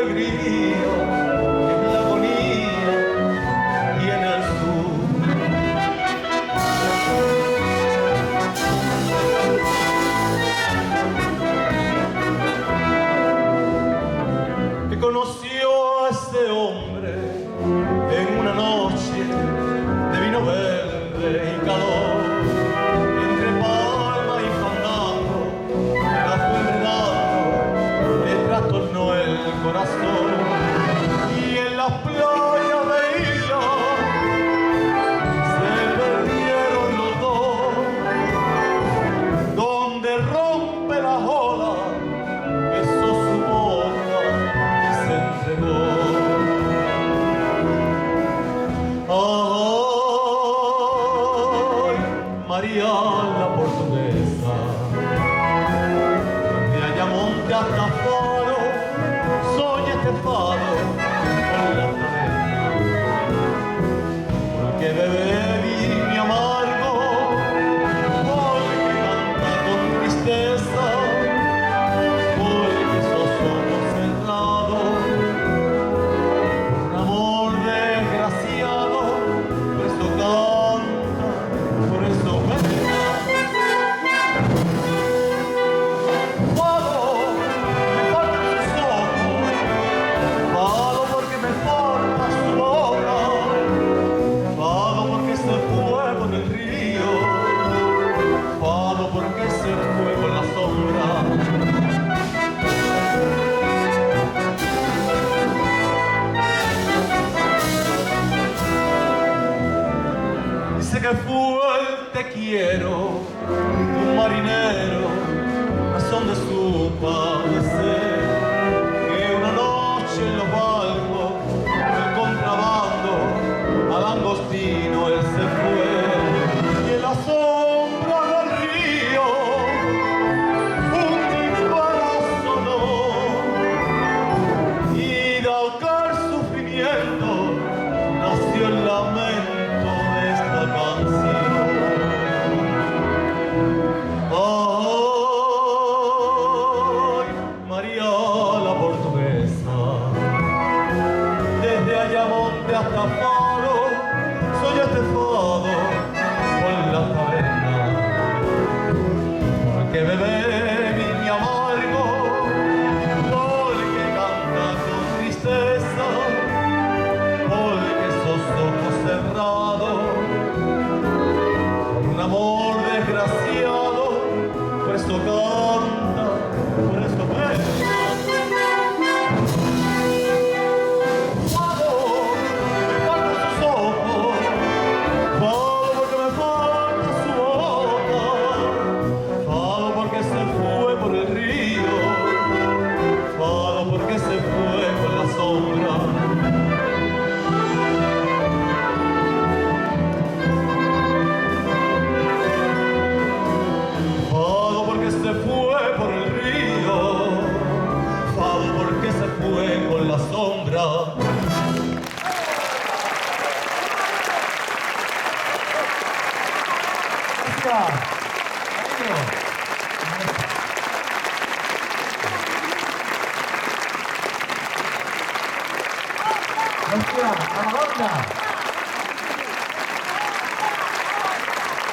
alegría, en la agonía y en el sur. Que conoció a ese hombre en una noche de vino verde y calor, entre palma y fandango, la fue enredando, le trastornó el corazón, y en las playas de Isla se perdieron los dos, donde rompe la ola, besó su boca y se entregó. Ay, María la portuguesa, de Ayamonte hasta Faro, soy este fado con la taberna, porque bebé vino amargo, porque canta con tristeza, porque esos ojos cerrados, un amor desgraciado, por eso canta, por eso venga. Fado, me faltan sus ojos, fado porque me falta su boca, fado porque se fue por el río, fado porque se fue por la sombra. Dice que fue el te quiero de un marinero, razón de su padecer, que una noche en los barcos del contrabando al Angostino él se fue, y en la sombra del río un timbal sonó, y de ahorcar sufrimiento nació el lamento de esta canción. Ay, María la portuguesa, desde Ayamonte hasta Faro, soy este fado con la taberna, porque bebé vino amargo, porque canta con tristeza, porque esos ojos cerrados, un amor desgraciado, por eso canta, por eso venga. Fado, me faltan sus ojos, fado porque me falta su boca, fado porque se fue por el río, fado porque se fue con la sombra. Fado porque se fue por el río, fado porque se fue con la sombra. Gracias. Gracias a la banda.